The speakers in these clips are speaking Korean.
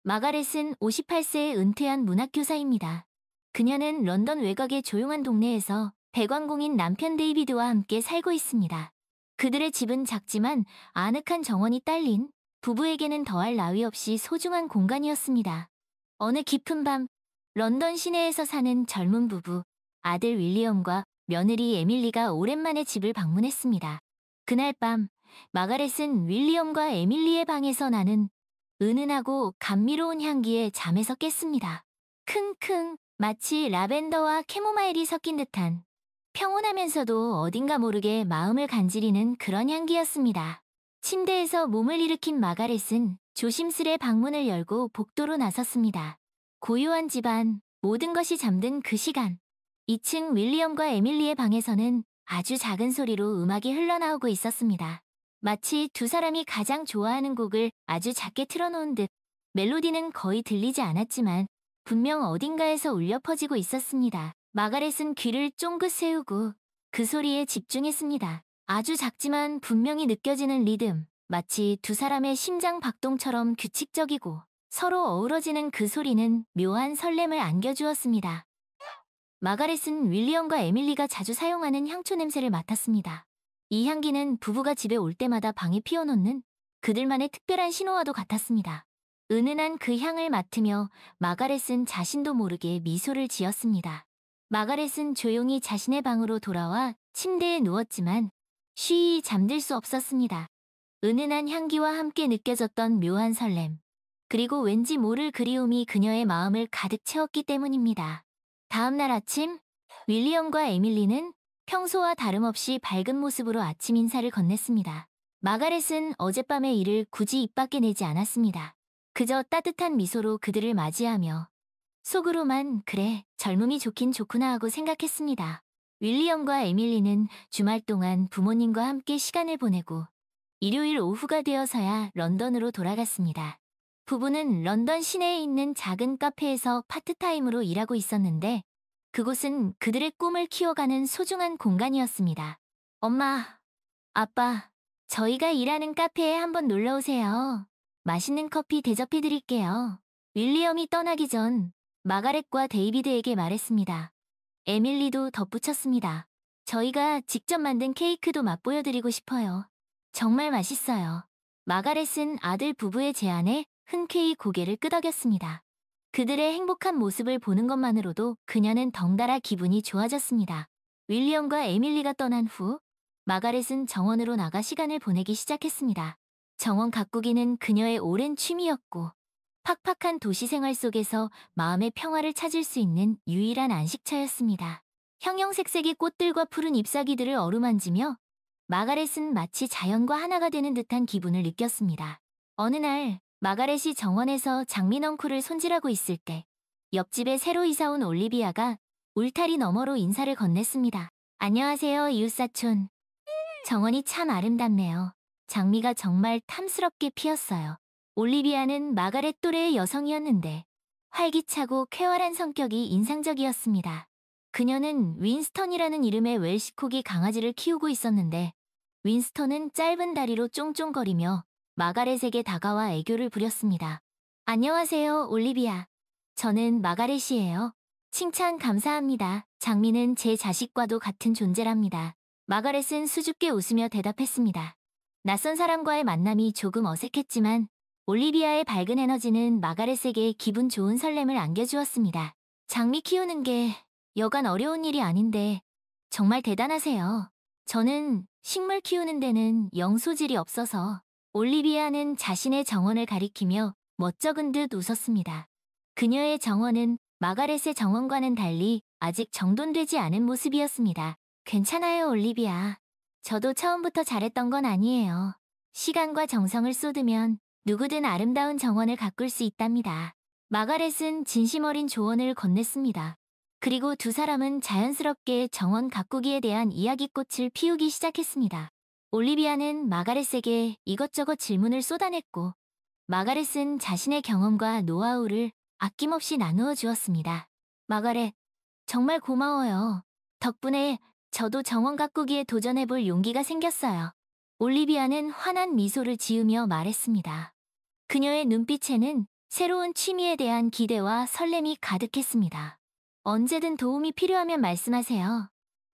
마가렛은 58세에 은퇴한 문학교사입니다. 그녀는 런던 외곽의 조용한 동네에서 배관공인 남편 데이비드와 함께 살고 있습니다. 그들의 집은 작지만 아늑한 정원이 딸린 부부에게는 더할 나위 없이 소중한 공간이었습니다. 어느 깊은 밤, 런던 시내에서 사는 젊은 부부, 아들 윌리엄과 며느리 에밀리가 오랜만에 집을 방문했습니다. 그날 밤, 마가렛은 윌리엄과 에밀리의 방에서 나는 은은하고 감미로운 향기에 잠에서 깼습니다. 킁킁, 마치 라벤더와 캐모마일이 섞인 듯한 평온하면서도 어딘가 모르게 마음을 간지리는 그런 향기였습니다. 침대에서 몸을 일으킨 마가렛은 조심스레 방문을 열고 복도로 나섰습니다. 고요한 집안, 모든 것이 잠든 그 시간. 2층 윌리엄과 에밀리의 방에서는 아주 작은 소리로 음악이 흘러나오고 있었습니다. 마치 두 사람이 가장 좋아하는 곡을 아주 작게 틀어놓은 듯 멜로디는 거의 들리지 않았지만 분명 어딘가에서 울려 퍼지고 있었습니다. 마가렛은 귀를 쫑긋 세우고 그 소리에 집중했습니다. 아주 작지만 분명히 느껴지는 리듬, 마치 두 사람의 심장 박동처럼 규칙적이고 서로 어우러지는 그 소리는 묘한 설렘을 안겨주었습니다. 마가렛은 윌리엄과 에밀리가 자주 사용하는 향초 냄새를 맡았습니다. 이 향기는 부부가 집에 올 때마다 방에 피워놓는 그들만의 특별한 신호와도 같았습니다. 은은한 그 향을 맡으며 마가렛은 자신도 모르게 미소를 지었습니다. 마가렛은 조용히 자신의 방으로 돌아와 침대에 누웠지만 쉬이 잠들 수 없었습니다. 은은한 향기와 함께 느껴졌던 묘한 설렘, 그리고 왠지 모를 그리움이 그녀의 마음을 가득 채웠기 때문입니다. 다음 날 아침, 윌리엄과 에밀리는 평소와 다름없이 밝은 모습으로 아침 인사를 건넸습니다. 마가렛은 어젯밤의 일을 굳이 입 밖에 내지 않았습니다. 그저 따뜻한 미소로 그들을 맞이하며 속으로만 그래, 젊음이 좋긴 좋구나 하고 생각했습니다. 윌리엄과 에밀리는 주말 동안 부모님과 함께 시간을 보내고 일요일 오후가 되어서야 런던으로 돌아갔습니다. 부부는 런던 시내에 있는 작은 카페에서 파트타임으로 일하고 있었는데 그곳은 그들의 꿈을 키워가는 소중한 공간이었습니다. 엄마, 아빠, 저희가 일하는 카페에 한번 놀러 오세요. 맛있는 커피 대접해드릴게요. 윌리엄이 떠나기 전 마가렛과 데이비드에게 말했습니다. 에밀리도 덧붙였습니다. 저희가 직접 만든 케이크도 맛보여드리고 싶어요. 정말 맛있어요. 마가렛은 아들 부부의 제안에 흔쾌히 고개를 끄덕였습니다. 그들의 행복한 모습을 보는 것만으로도 그녀는 덩달아 기분이 좋아졌습니다. 윌리엄과 에밀리가 떠난 후 마가렛은 정원으로 나가 시간을 보내기 시작했습니다. 정원 가꾸기는 그녀의 오랜 취미였고 팍팍한 도시 생활 속에서 마음의 평화를 찾을 수 있는 유일한 안식처였습니다. 형형색색의 꽃들과 푸른 잎사귀들을 어루만지며 마가렛은 마치 자연과 하나가 되는 듯한 기분을 느꼈습니다. 어느 날 마가렛이 정원에서 장미넝쿨을 손질하고 있을 때 옆집에 새로 이사온 올리비아가 울타리 너머로 인사를 건넸습니다. 안녕하세요, 이웃사촌. 정원이 참 아름답네요. 장미가 정말 탐스럽게 피었어요. 올리비아는 마가렛 또래의 여성이었는데 활기차고 쾌활한 성격이 인상적이었습니다. 그녀는 윈스턴이라는 이름의 웰시코기 강아지를 키우고 있었는데 윈스턴은 짧은 다리로 쫑쫑거리며 마가렛에게 다가와 애교를 부렸습니다. 안녕하세요, 올리비아. 저는 마가렛이에요. 칭찬 감사합니다. 장미는 제 자식과도 같은 존재랍니다. 마가렛은 수줍게 웃으며 대답했습니다. 낯선 사람과의 만남이 조금 어색했지만 올리비아의 밝은 에너지는 마가렛에게 기분 좋은 설렘을 안겨주었습니다. 장미 키우는 게 여간 어려운 일이 아닌데 정말 대단하세요. 저는 식물 키우는 데는 영 소질이 없어서. 올리비아는 자신의 정원을 가리키며 멋쩍은 듯 웃었습니다. 그녀의 정원은 마가렛의 정원과는 달리 아직 정돈되지 않은 모습이었습니다. 괜찮아요, 올리비아. 저도 처음부터 잘했던 건 아니에요. 시간과 정성을 쏟으면 누구든 아름다운 정원을 가꿀 수 있답니다. 마가렛은 진심 어린 조언을 건넸습니다. 그리고 두 사람은 자연스럽게 정원 가꾸기에 대한 이야기꽃을 피우기 시작했습니다. 올리비아는 마가렛에게 이것저것 질문을 쏟아냈고 마가렛은 자신의 경험과 노하우를 아낌없이 나누어 주었습니다. 마가렛, 정말 고마워요. 덕분에 저도 정원 가꾸기에 도전해볼 용기가 생겼어요. 올리비아는 환한 미소를 지으며 말했습니다. 그녀의 눈빛에는 새로운 취미에 대한 기대와 설렘이 가득했습니다. 언제든 도움이 필요하면 말씀하세요.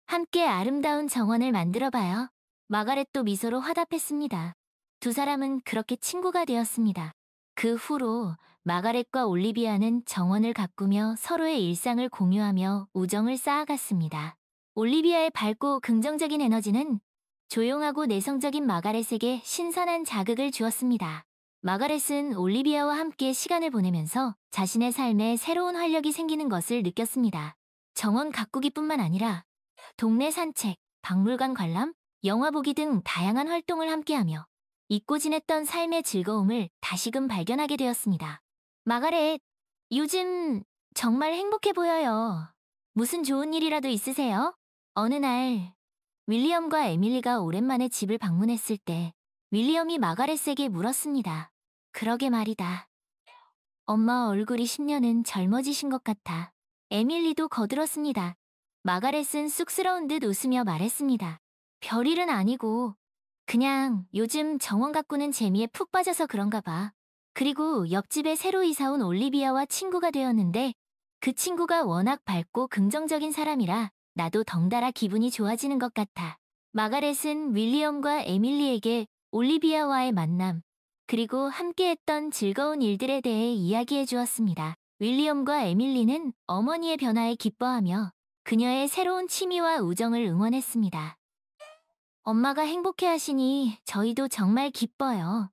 함께 아름다운 정원을 만들어봐요. 마가렛도 미소로 화답했습니다. 두 사람은 그렇게 친구가 되었습니다. 그 후로 마가렛과 올리비아는 정원을 가꾸며 서로의 일상을 공유하며 우정을 쌓아갔습니다. 올리비아의 밝고 긍정적인 에너지는 조용하고 내성적인 마가렛에게 신선한 자극을 주었습니다. 마가렛은 올리비아와 함께 시간을 보내면서 자신의 삶에 새로운 활력이 생기는 것을 느꼈습니다. 정원 가꾸기뿐만 아니라 동네 산책, 박물관 관람, 영화 보기 등 다양한 활동을 함께하며 잊고 지냈던 삶의 즐거움을 다시금 발견하게 되었습니다. 마가렛, 요즘 정말 행복해 보여요. 무슨 좋은 일이라도 있으세요? 어느 날 윌리엄과 에밀리가 오랜만에 집을 방문했을 때 윌리엄이 마가렛에게 물었습니다. 그러게 말이다. 엄마 얼굴이 10년은 젊어지신 것 같아. 에밀리도 거들었습니다. 마가렛은 쑥스러운 듯 웃으며 말했습니다. 별일은 아니고 그냥 요즘 정원 가꾸는 재미에 푹 빠져서 그런가 봐. 그리고 옆집에 새로 이사 온 올리비아와 친구가 되었는데 그 친구가 워낙 밝고 긍정적인 사람이라 나도 덩달아 기분이 좋아지는 것 같아. 마가렛은 윌리엄과 에밀리에게 올리비아와의 만남, 그리고 함께했던 즐거운 일들에 대해 이야기해 주었습니다. 윌리엄과 에밀리는 어머니의 변화에 기뻐하며 그녀의 새로운 취미와 우정을 응원했습니다. 엄마가 행복해하시니 저희도 정말 기뻐요.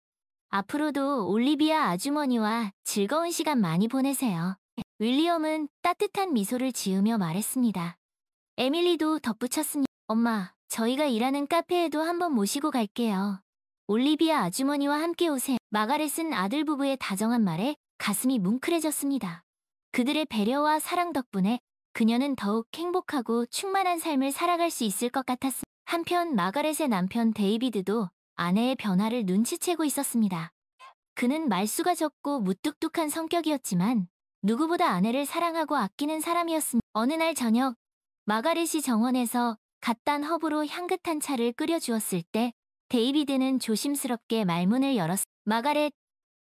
앞으로도 올리비아 아주머니와 즐거운 시간 많이 보내세요. 윌리엄은 따뜻한 미소를 지으며 말했습니다. 에밀리도 덧붙였습니다. 엄마, 저희가 일하는 카페에도 한번 모시고 갈게요. 올리비아 아주머니와 함께 오세요. 마가렛은 아들 부부의 다정한 말에 가슴이 뭉클해졌습니다. 그들의 배려와 사랑 덕분에 그녀는 더욱 행복하고 충만한 삶을 살아갈 수 있을 것 같았습니다. 한편 마가렛의 남편 데이비드도 아내의 변화를 눈치채고 있었습니다. 그는 말수가 적고 무뚝뚝한 성격이었지만 누구보다 아내를 사랑하고 아끼는 사람이었습니다. 어느 날 저녁, 마가렛이 정원에서 갓 딴 허브로 향긋한 차를 끓여주었을 때 데이비드는 조심스럽게 말문을 열었습니다. 마가렛,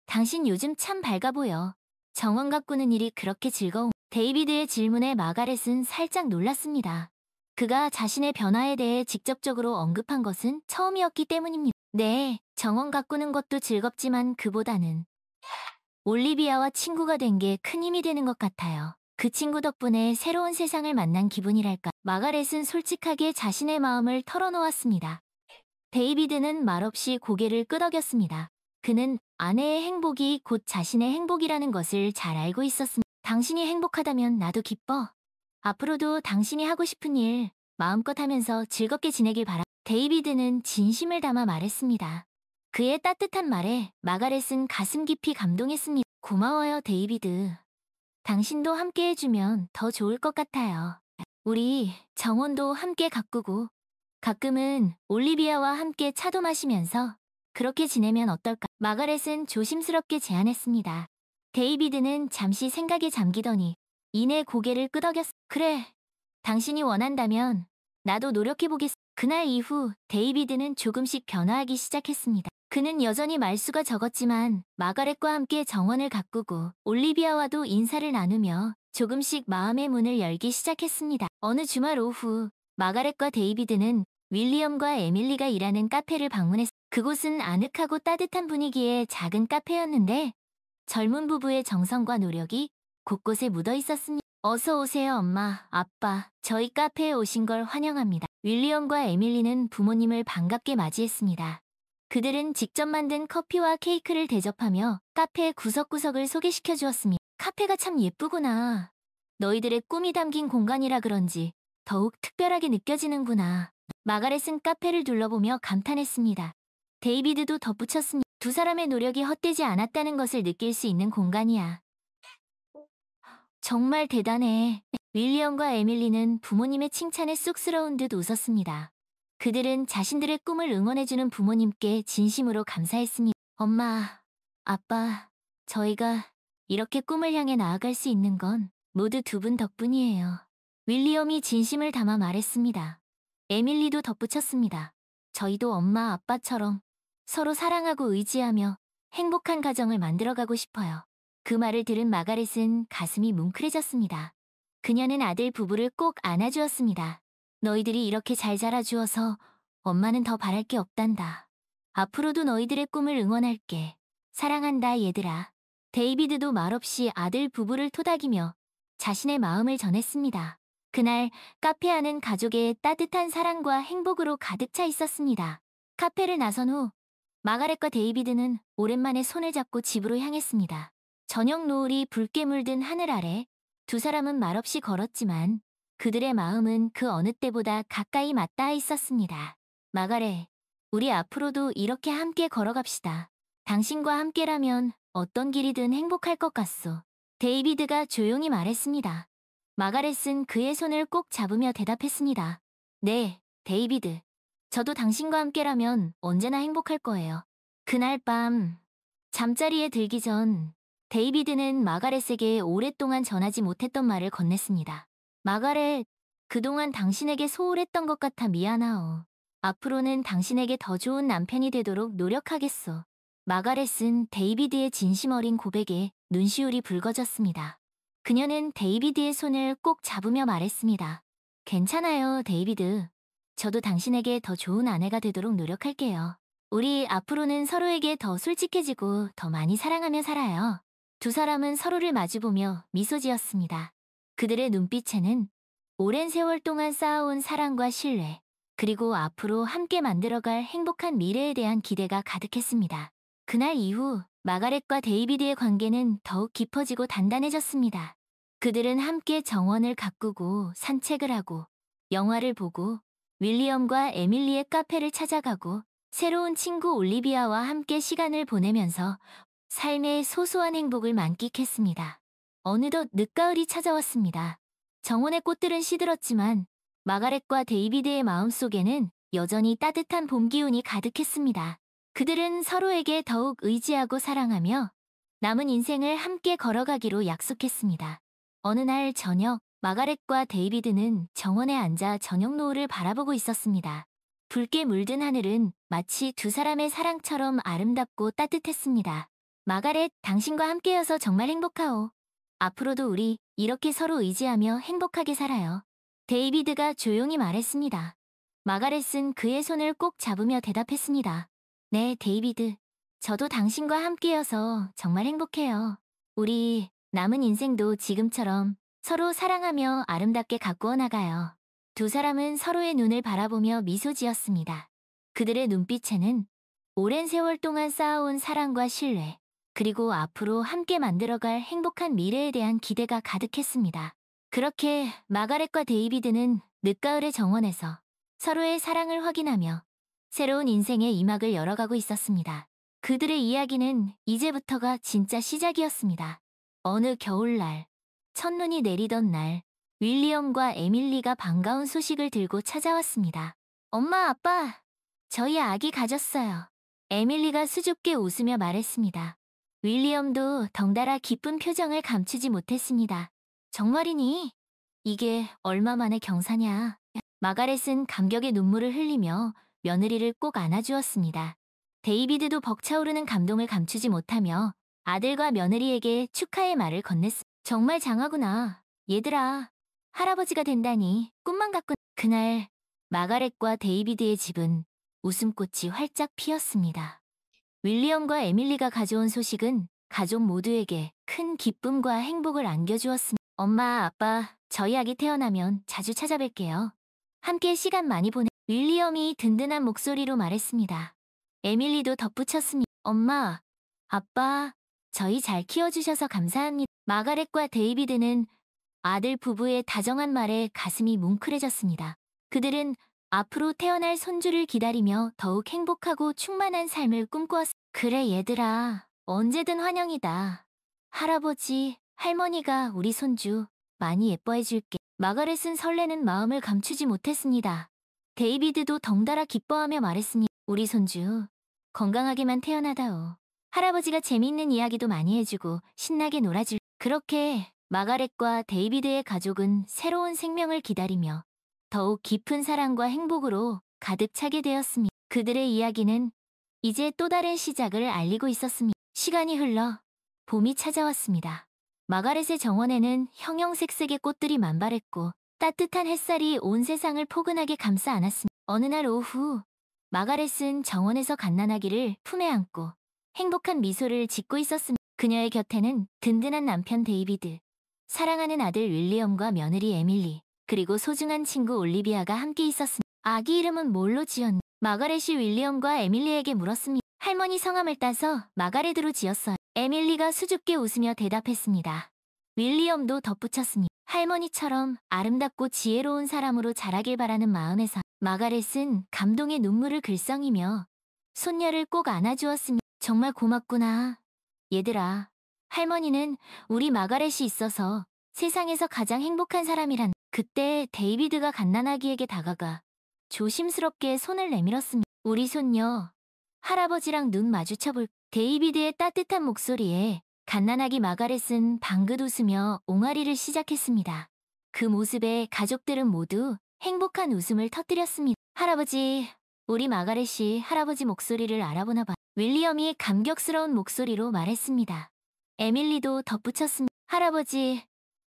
당신 요즘 참 밝아 보여. 정원 가꾸는 일이 그렇게 즐거운. 데이비드의 질문에 마가렛은 살짝 놀랐습니다. 그가 자신의 변화에 대해 직접적으로 언급한 것은 처음이었기 때문입니다. 네, 정원 가꾸는 것도 즐겁지만 그보다는 올리비아와 친구가 된 게 큰 힘이 되는 것 같아요. 그 친구 덕분에 새로운 세상을 만난 기분이랄까. 마가렛은 솔직하게 자신의 마음을 털어놓았습니다. 데이비드는 말없이 고개를 끄덕였습니다. 그는 아내의 행복이 곧 자신의 행복이라는 것을 잘 알고 있었습니다. 당신이 행복하다면 나도 기뻐. 앞으로도 당신이 하고 싶은 일 마음껏 하면서 즐겁게 지내길 바라. 데이비드는 진심을 담아 말했습니다. 그의 따뜻한 말에 마가렛은 가슴 깊이 감동했습니다. 고마워요, 데이비드. 당신도 함께 해주면 더 좋을 것 같아요. 우리 정원도 함께 가꾸고 가끔은 올리비아와 함께 차도 마시면서 그렇게 지내면 어떨까? 마가렛은 조심스럽게 제안했습니다. 데이비드는 잠시 생각에 잠기더니 이내 고개를 끄덕였어. 그래, 당신이 원한다면 나도 노력해보겠어. 그날 이후 데이비드는 조금씩 변화하기 시작했습니다. 그는 여전히 말수가 적었지만 마가렛과 함께 정원을 가꾸고 올리비아와도 인사를 나누며 조금씩 마음의 문을 열기 시작했습니다. 어느 주말 오후 마가렛과 데이비드는 윌리엄과 에밀리가 일하는 카페를 방문했습니다. 그곳은 아늑하고 따뜻한 분위기의 작은 카페였는데 젊은 부부의 정성과 노력이 곳곳에 묻어 있었습니다. 어서 오세요, 엄마, 아빠. 저희 카페에 오신 걸 환영합니다. 윌리엄과 에밀리는 부모님을 반갑게 맞이했습니다. 그들은 직접 만든 커피와 케이크를 대접하며 카페의 구석구석을 소개시켜 주었습니다. 카페가 참 예쁘구나. 너희들의 꿈이 담긴 공간이라 그런지 더욱 특별하게 느껴지는구나. 마가렛은 카페를 둘러보며 감탄했습니다. 데이비드도 덧붙였습니다. 두 사람의 노력이 헛되지 않았다는 것을 느낄 수 있는 공간이야. 정말 대단해. 윌리엄과 에밀리는 부모님의 칭찬에 쑥스러운 듯 웃었습니다. 그들은 자신들의 꿈을 응원해주는 부모님께 진심으로 감사했습니다. 엄마, 아빠, 저희가 이렇게 꿈을 향해 나아갈 수 있는 건 모두 두 분 덕분이에요. 윌리엄이 진심을 담아 말했습니다. 에밀리도 덧붙였습니다. 저희도 엄마, 아빠처럼 서로 사랑하고 의지하며 행복한 가정을 만들어가고 싶어요. 그 말을 들은 마가렛은 가슴이 뭉클해졌습니다. 그녀는 아들 부부를 꼭 안아주었습니다. 너희들이 이렇게 잘 자라주어서 엄마는 더 바랄 게 없단다. 앞으로도 너희들의 꿈을 응원할게. 사랑한다, 얘들아. 데이비드도 말없이 아들 부부를 토닥이며 자신의 마음을 전했습니다. 그날 카페 안은 가족의 따뜻한 사랑과 행복으로 가득 차 있었습니다. 카페를 나선 후 마가렛과 데이비드는 오랜만에 손을 잡고 집으로 향했습니다. 저녁 노을이 붉게 물든 하늘 아래 두 사람은 말없이 걸었지만 그들의 마음은 그 어느 때보다 가까이 맞닿아 있었습니다. 마가렛, 우리 앞으로도 이렇게 함께 걸어갑시다. 당신과 함께라면 어떤 길이든 행복할 것 같소. 데이비드가 조용히 말했습니다. 마가렛은 그의 손을 꼭 잡으며 대답했습니다. 네, 데이비드. 저도 당신과 함께라면 언제나 행복할 거예요. 그날 밤, 잠자리에 들기 전 데이비드는 마가렛에게 오랫동안 전하지 못했던 말을 건넸습니다. 마가렛, 그동안 당신에게 소홀했던 것 같아 미안하오. 앞으로는 당신에게 더 좋은 남편이 되도록 노력하겠소. 마가렛은 데이비드의 진심 어린 고백에 눈시울이 붉어졌습니다. 그녀는 데이비드의 손을 꼭 잡으며 말했습니다. 괜찮아요, 데이비드. 저도 당신에게 더 좋은 아내가 되도록 노력할게요. 우리 앞으로는 서로에게 더 솔직해지고 더 많이 사랑하며 살아요. 두 사람은 서로를 마주보며 미소 지었습니다. 그들의 눈빛에는 오랜 세월 동안 쌓아온 사랑과 신뢰, 그리고 앞으로 함께 만들어갈 행복한 미래에 대한 기대가 가득했습니다. 그날 이후 마가렛과 데이비드의 관계는 더욱 깊어지고 단단해졌습니다. 그들은 함께 정원을 가꾸고 산책을 하고 영화를 보고 윌리엄과 에밀리의 카페를 찾아가고 새로운 친구 올리비아와 함께 시간을 보내면서 삶의 소소한 행복을 만끽했습니다. 어느덧 늦가을이 찾아왔습니다. 정원의 꽃들은 시들었지만 마가렛과 데이비드의 마음속에는 여전히 따뜻한 봄 기운이 가득했습니다. 그들은 서로에게 더욱 의지하고 사랑하며 남은 인생을 함께 걸어가기로 약속했습니다. 어느 날 저녁, 마가렛과 데이비드는 정원에 앉아 저녁 노을을 바라보고 있었습니다. 붉게 물든 하늘은 마치 두 사람의 사랑처럼 아름답고 따뜻했습니다. 마가렛, 당신과 함께여서 정말 행복하오. 앞으로도 우리 이렇게 서로 의지하며 행복하게 살아요. 데이비드가 조용히 말했습니다. 마가렛은 그의 손을 꼭 잡으며 대답했습니다. 네, 데이비드. 저도 당신과 함께여서 정말 행복해요. 우리 남은 인생도 지금처럼 서로 사랑하며 아름답게 가꾸어 나가요. 두 사람은 서로의 눈을 바라보며 미소 지었습니다. 그들의 눈빛에는 오랜 세월 동안 쌓아온 사랑과 신뢰, 그리고 앞으로 함께 만들어갈 행복한 미래에 대한 기대가 가득했습니다. 그렇게 마가렛과 데이비드는 늦가을의 정원에서 서로의 사랑을 확인하며 새로운 인생의 이막을 열어가고 있었습니다. 그들의 이야기는 이제부터가 진짜 시작이었습니다. 어느 겨울날, 첫눈이 내리던 날, 윌리엄과 에밀리가 반가운 소식을 들고 찾아왔습니다. 엄마, 아빠, 저희 아기 가졌어요. 에밀리가 수줍게 웃으며 말했습니다. 윌리엄도 덩달아 기쁜 표정을 감추지 못했습니다. 정말이니? 이게 얼마 만의 경사냐? 마가렛은 감격의 눈물을 흘리며 며느리를 꼭 안아주었습니다. 데이비드도 벅차오르는 감동을 감추지 못하며 아들과 며느리에게 축하의 말을 건넸습니다. 정말 장하구나. 얘들아, 할아버지가 된다니 꿈만 같군. 그날 마가렛과 데이비드의 집은 웃음꽃이 활짝 피었습니다. 윌리엄과 에밀리가 가져온 소식은 가족 모두에게 큰 기쁨과 행복을 안겨주었습니다. 엄마, 아빠, 저희 아기 태어나면 자주 찾아뵐게요. 함께 시간 많이 보내. 윌리엄이 든든한 목소리로 말했습니다. 에밀리도 덧붙였습니다. 엄마, 아빠, 저희 잘 키워주셔서 감사합니다. 마가렛과 데이비드는 아들 부부의 다정한 말에 가슴이 뭉클해졌습니다. 그들은 앞으로 태어날 손주를 기다리며 더욱 행복하고 충만한 삶을 꿈꾸었습니다. 그래, 얘들아, 언제든 환영이다. 할아버지, 할머니가 우리 손주 많이 예뻐해줄게. 마가렛은 설레는 마음을 감추지 못했습니다. 데이비드도 덩달아 기뻐하며 말했습니다. 우리 손주, 건강하게만 태어나다오. 할아버지가 재미있는 이야기도 많이 해주고 신나게 놀아줄. 그렇게 마가렛과 데이비드의 가족은 새로운 생명을 기다리며 더욱 깊은 사랑과 행복으로 가득 차게 되었습니다. 그들의 이야기는 이제 또 다른 시작을 알리고 있었습니다. 시간이 흘러 봄이 찾아왔습니다. 마가렛의 정원에는 형형색색의 꽃들이 만발했고 따뜻한 햇살이 온 세상을 포근하게 감싸 안았습니다. 어느 날 오후, 마가렛은 정원에서 갓난아기를 품에 안고 행복한 미소를 짓고 있었습니다. 그녀의 곁에는 든든한 남편 데이비드, 사랑하는 아들 윌리엄과 며느리 에밀리, 그리고 소중한 친구 올리비아가 함께 있었습니다. 아기 이름은 뭘로 지었니? 마가렛이 윌리엄과 에밀리에게 물었습니다. 할머니 성함을 따서 마가렛으로 지었어요. 에밀리가 수줍게 웃으며 대답했습니다. 윌리엄도 덧붙였습니다. 할머니처럼 아름답고 지혜로운 사람으로 자라길 바라는 마음에서. 마가렛은 감동의 눈물을 글썽이며 손녀를 꼭 안아주었습니다. 정말 고맙구나. 얘들아, 할머니는 우리 마가렛이 있어서 세상에서 가장 행복한 사람이란. 그때 데이비드가 갓난아기에게 다가가 조심스럽게 손을 내밀었습니다. 우리 손녀, 할아버지랑 눈 마주쳐볼. 데이비드의 따뜻한 목소리에 갓난아기 마가렛은 방긋 웃으며 옹알이를 시작했습니다. 그 모습에 가족들은 모두 행복한 웃음을 터뜨렸습니다. 할아버지, 우리 마가렛이 할아버지 목소리를 알아보나 봐. 윌리엄이 감격스러운 목소리로 말했습니다. 에밀리도 덧붙였습니다. 할아버지,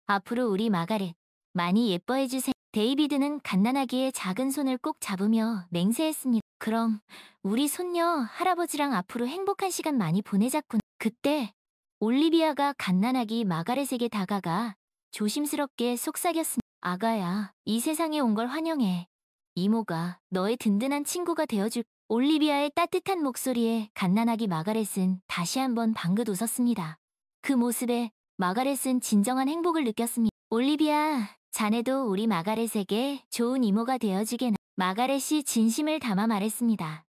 앞으로 우리 마가렛 많이 예뻐해주세요. 데이비드는 갓난아기의 작은 손을 꼭 잡으며 맹세했습니다. 그럼 우리 손녀 할아버지랑 앞으로 행복한 시간 많이 보내자꾸나. 그때 올리비아가 갓난아기 마가렛에게 다가가 조심스럽게 속삭였습니다. 아가야, 이 세상에 온 걸 환영해. 이모가 너의 든든한 친구가 되어줄. 올리비아의 따뜻한 목소리에 갓난아기 마가렛은 다시 한번 방긋 웃었습니다. 그 모습에 마가렛은 진정한 행복을 느꼈습니다. 올리비아, 자네도 우리 마가렛에게 좋은 이모가 되어주게나. 마가렛이 진심을 담아 말했습니다.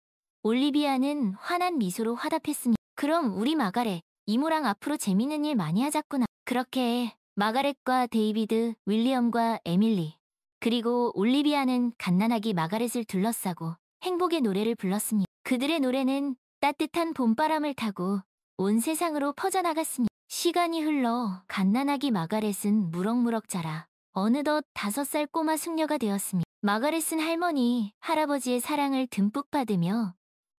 올리비아는 환한 미소로 화답했습니다. 그럼 우리 마가렛, 이모랑 앞으로 재밌는 일 많이 하자꾸나. 그렇게 마가렛과 데이비드, 윌리엄과 에밀리, 그리고 올리비아는 갓난아기 마가렛을 둘러싸고 행복의 노래를 불렀습니다. 그들의 노래는 따뜻한 봄바람을 타고 온 세상으로 퍼져나갔습니다. 시간이 흘러 갓난아기 마가렛은 무럭무럭 자라 어느덧 5살 꼬마 숙녀가 되었습니다. 마가렛은 할머니, 할아버지의 사랑을 듬뿍 받으며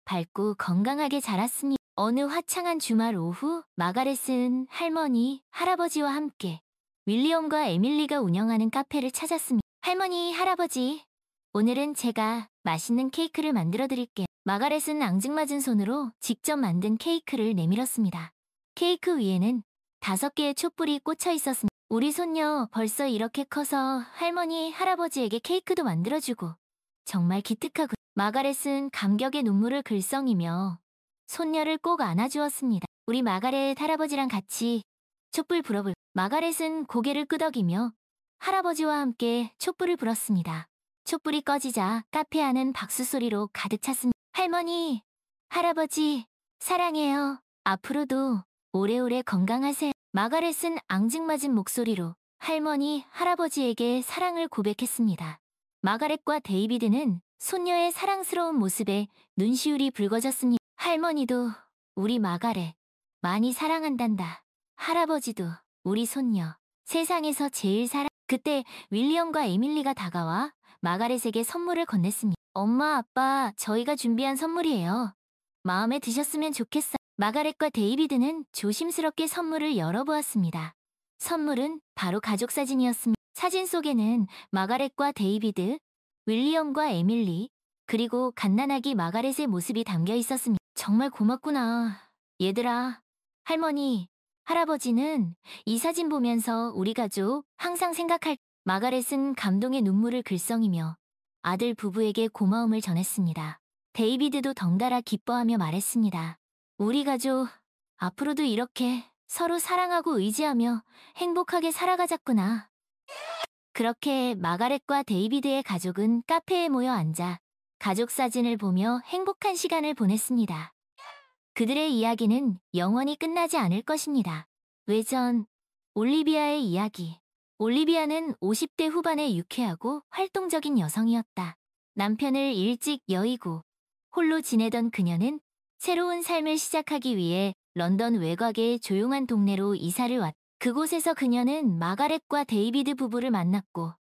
밝고 건강하게 자랐습니다. 어느 화창한 주말 오후, 마가렛은 할머니, 할아버지와 함께 윌리엄과 에밀리가 운영하는 카페를 찾았습니다. 할머니, 할아버지, 오늘은 제가 맛있는 케이크를 만들어 드릴게요. 마가렛은 앙증맞은 손으로 직접 만든 케이크를 내밀었습니다. 케이크 위에는 5개의 촛불이 꽂혀 있었습니다. 우리 손녀 벌써 이렇게 커서 할머니, 할아버지에게 케이크도 만들어주고 정말 기특하군. 마가렛은 감격의 눈물을 글썽이며 손녀를 꼭 안아주었습니다. 우리 마가렛 할아버지랑 같이 촛불 불어볼. 마가렛은 고개를 끄덕이며 할아버지와 함께 촛불을 불었습니다. 촛불이 꺼지자 카페 안은 박수 소리로 가득 찼습니다. 할머니, 할아버지, 사랑해요. 앞으로도 오래오래 건강하세요. 마가렛은 앙증맞은 목소리로 할머니, 할아버지에게 사랑을 고백했습니다. 마가렛과 데이비드는 손녀의 사랑스러운 모습에 눈시울이 붉어졌습니다. 할머니도 우리 마가렛 많이 사랑한단다. 할아버지도 우리 손녀 세상에서 제일 사랑. 그때 윌리엄과 에밀리가 다가와 마가렛에게 선물을 건넸습니다. 엄마, 아빠, 저희가 준비한 선물이에요. 마음에 드셨으면 좋겠어. 마가렛과 데이비드는 조심스럽게 선물을 열어보았습니다. 선물은 바로 가족사진이었습니다. 사진 속에는 마가렛과 데이비드, 윌리엄과 에밀리, 그리고 갓난아기 마가렛의 모습이 담겨 있었습니다. 정말 고맙구나. 얘들아, 할머니, 할아버지는 이 사진 보면서 우리 가족 항상 생각할. 마가렛은 감동의 눈물을 글썽이며 아들 부부에게 고마움을 전했습니다. 데이비드도 덩달아 기뻐하며 말했습니다. 우리 가족 앞으로도 이렇게 서로 사랑하고 의지하며 행복하게 살아가자꾸나. 그렇게 마가렛과 데이비드의 가족은 카페에 모여 앉아 가족 사진을 보며 행복한 시간을 보냈습니다. 그들의 이야기는 영원히 끝나지 않을 것입니다. 외전, 올리비아의 이야기. 올리비아는 50대 후반의 유쾌하고 활동적인 여성이었다. 남편을 일찍 여의고 홀로 지내던 그녀는 새로운 삶을 시작하기 위해 런던 외곽의 조용한 동네로 이사를 왔다. 그곳에서 그녀는 마가렛과 데이비드 부부를 만났고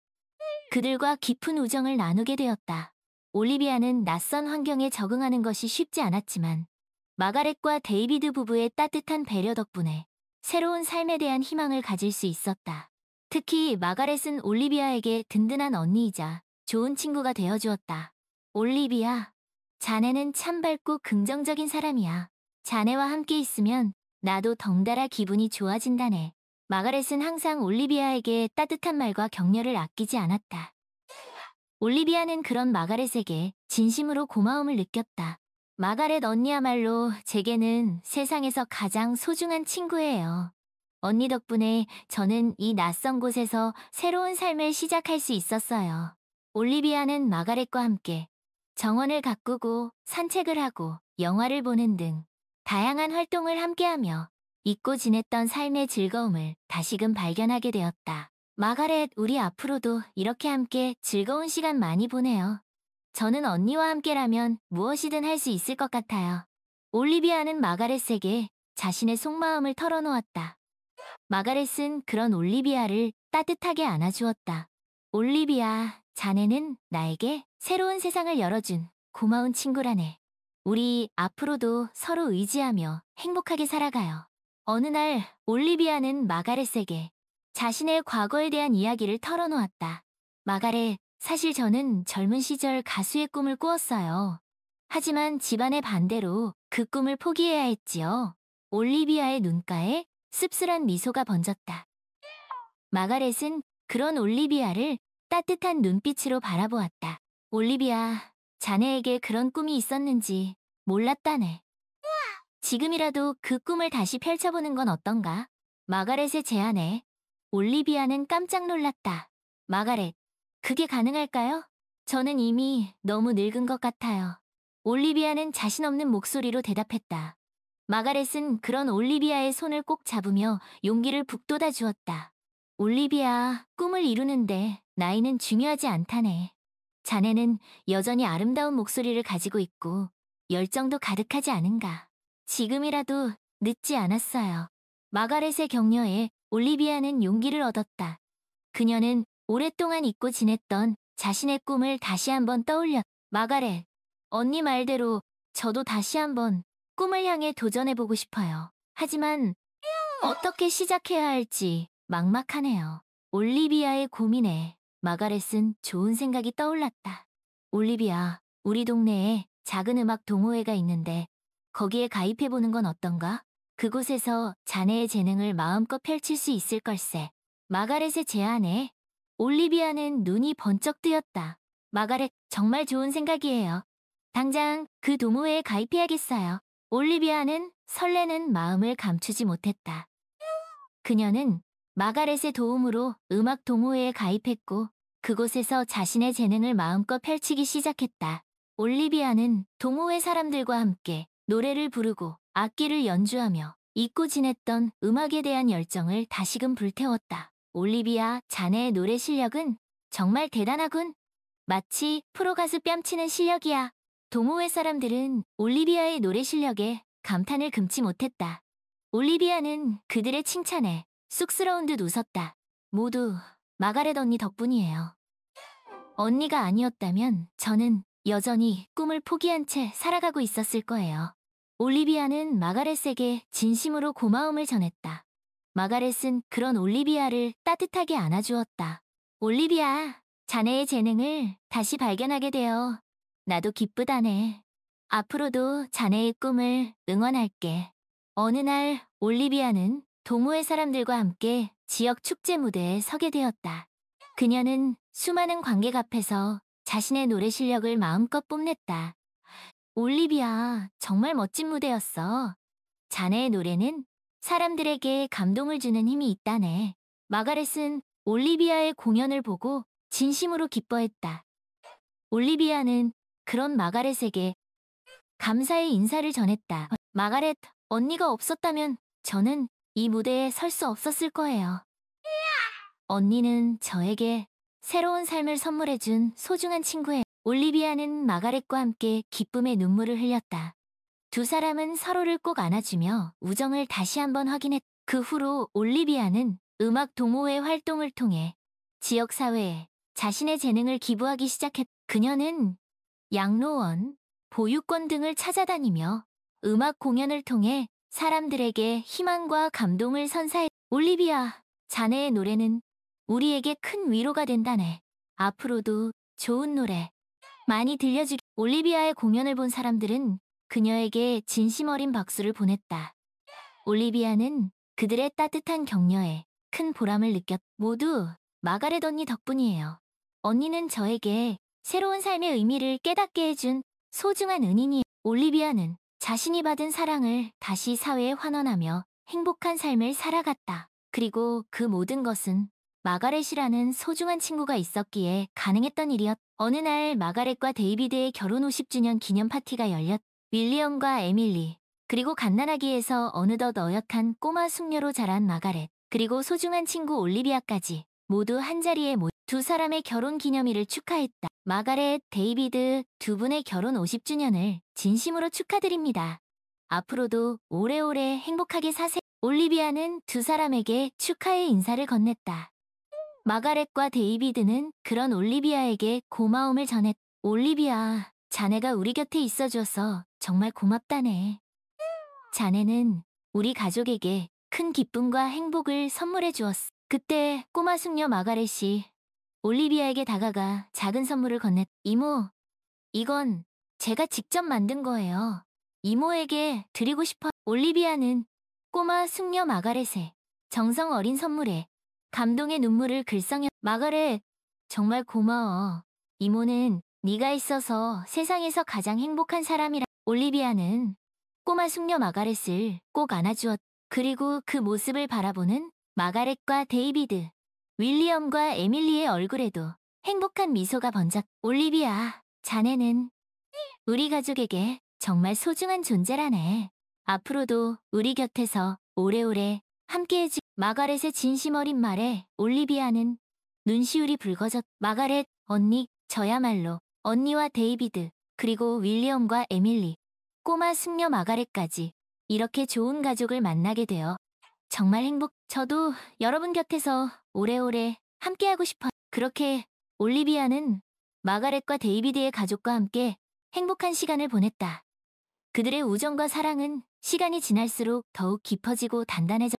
그들과 깊은 우정을 나누게 되었다. 올리비아는 낯선 환경에 적응하는 것이 쉽지 않았지만 마가렛과 데이비드 부부의 따뜻한 배려 덕분에 새로운 삶에 대한 희망을 가질 수 있었다. 특히 마가렛은 올리비아에게 든든한 언니이자 좋은 친구가 되어주었다. 올리비아, 자네는 참 밝고 긍정적인 사람이야. 자네와 함께 있으면 나도 덩달아 기분이 좋아진다네. 마가렛은 항상 올리비아에게 따뜻한 말과 격려를 아끼지 않았다. 올리비아는 그런 마가렛에게 진심으로 고마움을 느꼈다. 마가렛 언니야말로 제게는 세상에서 가장 소중한 친구예요. 언니 덕분에 저는 이 낯선 곳에서 새로운 삶을 시작할 수 있었어요. 올리비아는 마가렛과 함께 정원을 가꾸고 산책을 하고 영화를 보는 등 다양한 활동을 함께하며 잊고 지냈던 삶의 즐거움을 다시금 발견하게 되었다. 마가렛, 우리 앞으로도 이렇게 함께 즐거운 시간 많이 보내요. 저는 언니와 함께라면 무엇이든 할 수 있을 것 같아요. 올리비아는 마가렛에게 자신의 속마음을 털어놓았다. 마가렛은 그런 올리비아를 따뜻하게 안아주었다. 올리비아, 자네는 나에게 새로운 세상을 열어준 고마운 친구라네. 우리 앞으로도 서로 의지하며 행복하게 살아가요. 어느 날 올리비아는 마가렛에게 자신의 과거에 대한 이야기를 털어놓았다. 마가렛, 사실 저는 젊은 시절 가수의 꿈을 꾸었어요. 하지만 집안의 반대로 그 꿈을 포기해야 했지요. 올리비아의 눈가에 씁쓸한 미소가 번졌다. 마가렛은 그런 올리비아를 따뜻한 눈빛으로 바라보았다. 올리비아, 자네에게 그런 꿈이 있었는지 몰랐다네. 지금이라도 그 꿈을 다시 펼쳐보는 건 어떤가? 마가렛의 제안에 올리비아는 깜짝 놀랐다. 마가렛, 그게 가능할까요? 저는 이미 너무 늙은 것 같아요. 올리비아는 자신 없는 목소리로 대답했다. 마가렛은 그런 올리비아의 손을 꼭 잡으며 용기를 북돋아 주었다. 올리비아, 꿈을 이루는데 나이는 중요하지 않다네. 자네는 여전히 아름다운 목소리를 가지고 있고 열정도 가득하지 않은가. 지금이라도 늦지 않았어요. 마가렛의 격려에 올리비아는 용기를 얻었다. 그녀는 오랫동안 잊고 지냈던 자신의 꿈을 다시 한번 떠올렸다. 마가렛, 언니 말대로 저도 다시 한번 꿈을 향해 도전해보고 싶어요. 하지만 어떻게 시작해야 할지 막막하네요. 올리비아의 고민에 마가렛은 좋은 생각이 떠올랐다. 올리비아, 우리 동네에 작은 음악 동호회가 있는데 거기에 가입해보는 건 어떤가? 그곳에서 자네의 재능을 마음껏 펼칠 수 있을 걸세. 마가렛의 제안에 올리비아는 눈이 번쩍 뜨였다. 마가렛, 정말 좋은 생각이에요. 당장 그 동호회에 가입해야겠어요. 올리비아는 설레는 마음을 감추지 못했다. 그녀는 마가렛의 도움으로 음악 동호회에 가입했고 그곳에서 자신의 재능을 마음껏 펼치기 시작했다. 올리비아는 동호회 사람들과 함께 노래를 부르고 악기를 연주하며 잊고 지냈던 음악에 대한 열정을 다시금 불태웠다. 올리비아, 자네의 노래 실력은 정말 대단하군. 마치 프로가수 뺨치는 실력이야. 동호회 사람들은 올리비아의 노래 실력에 감탄을 금치 못했다. 올리비아는 그들의 칭찬에 쑥스러운 듯 웃었다. 모두 마가렛 언니 덕분이에요. 언니가 아니었다면 저는 여전히 꿈을 포기한 채 살아가고 있었을 거예요. 올리비아는 마가렛에게 진심으로 고마움을 전했다. 마가렛은 그런 올리비아를 따뜻하게 안아주었다. 올리비아, 자네의 재능을 다시 발견하게 되어 나도 기쁘다네. 앞으로도 자네의 꿈을 응원할게. 어느 날 올리비아는 동호회 사람들과 함께 지역 축제 무대에 서게 되었다. 그녀는 수많은 관객 앞에서 자신의 노래 실력을 마음껏 뽐냈다. 올리비아, 정말 멋진 무대였어. 자네의 노래는 사람들에게 감동을 주는 힘이 있다네. 마가렛은 올리비아의 공연을 보고 진심으로 기뻐했다. 올리비아는 그런 마가렛에게 감사의 인사를 전했다. 마가렛, 언니가 없었다면 저는 이 무대에 설 수 없었을 거예요. 언니는 저에게 새로운 삶을 선물해준 소중한 친구예요. 올리비아는 마가렛과 함께 기쁨의 눈물을 흘렸다. 두 사람은 서로를 꼭 안아주며 우정을 다시 한번 확인했다. 그 후로 올리비아는 음악 동호회 활동을 통해 지역사회에 자신의 재능을 기부하기 시작했다. 그녀는 양로원, 보육원 등을 찾아다니며 음악 공연을 통해 사람들에게 희망과 감동을 선사해. 올리비아, 자네의 노래는 우리에게 큰 위로가 된다네. 앞으로도 좋은 노래 많이 들려주기. 올리비아의 공연을 본 사람들은 그녀에게 진심 어린 박수를 보냈다. 올리비아는 그들의 따뜻한 격려에 큰 보람을 느꼈. 모두 마가렛 언니 덕분이에요. 언니는 저에게 새로운 삶의 의미를 깨닫게 해준 소중한 은인이. 올리비아는 자신이 받은 사랑을 다시 사회에 환원하며 행복한 삶을 살아갔다. 그리고 그 모든 것은 마가렛이라는 소중한 친구가 있었기에 가능했던 일이었. 어느 날 마가렛과 데이비드의 결혼 50주년 기념 파티가 열렸. 윌리엄과 에밀리, 그리고 갓난아기에서 어느덧 어엿한 꼬마 숙녀로 자란 마가렛, 그리고 소중한 친구 올리비아까지 모두 한자리에 두 사람의 결혼 기념일을 축하했다. 마가렛, 데이비드 두 분의 결혼 50주년을 진심으로 축하드립니다. 앞으로도 오래오래 행복하게 사세요. 올리비아는 두 사람에게 축하의 인사를 건넸다. 마가렛과 데이비드는 그런 올리비아에게 고마움을 전했. 올리비아, 자네가 우리 곁에 있어줘서 정말 고맙다네. 자네는 우리 가족에게 큰 기쁨과 행복을 선물해 주었어. 그때 꼬마 숙녀 마가렛이 올리비아에게 다가가 작은 선물을 건넸. 이모, 이건 제가 직접 만든 거예요. 이모에게 드리고 싶어. 올리비아는 꼬마 숙녀 마가렛의 정성 어린 선물에 감동의 눈물을 글썽여. 마가렛, 정말 고마워. 이모는 네가 있어서 세상에서 가장 행복한 사람이라. 올리비아는 꼬마 숙녀 마가렛을 꼭 안아주었. 그리고 그 모습을 바라보는 마가렛과 데이비드, 윌리엄과 에밀리의 얼굴에도 행복한 미소가 번졌. 올리비아, 자네는 우리 가족에게 정말 소중한 존재라네. 앞으로도 우리 곁에서 오래오래 함께해주. 마가렛의 진심 어린 말에 올리비아는 눈시울이 붉어졌. 마가렛, 언니, 저야말로 언니와 데이비드, 그리고 윌리엄과 에밀리, 꼬마 숙녀 마가렛까지 이렇게 좋은 가족을 만나게 되어 정말 저도 여러분 곁에서 오래오래 함께하고 싶어. 그렇게 올리비아는 마가렛과 데이비드의 가족과 함께 행복한 시간을 보냈다. 그들의 우정과 사랑은 시간이 지날수록 더욱 깊어지고 단단해졌.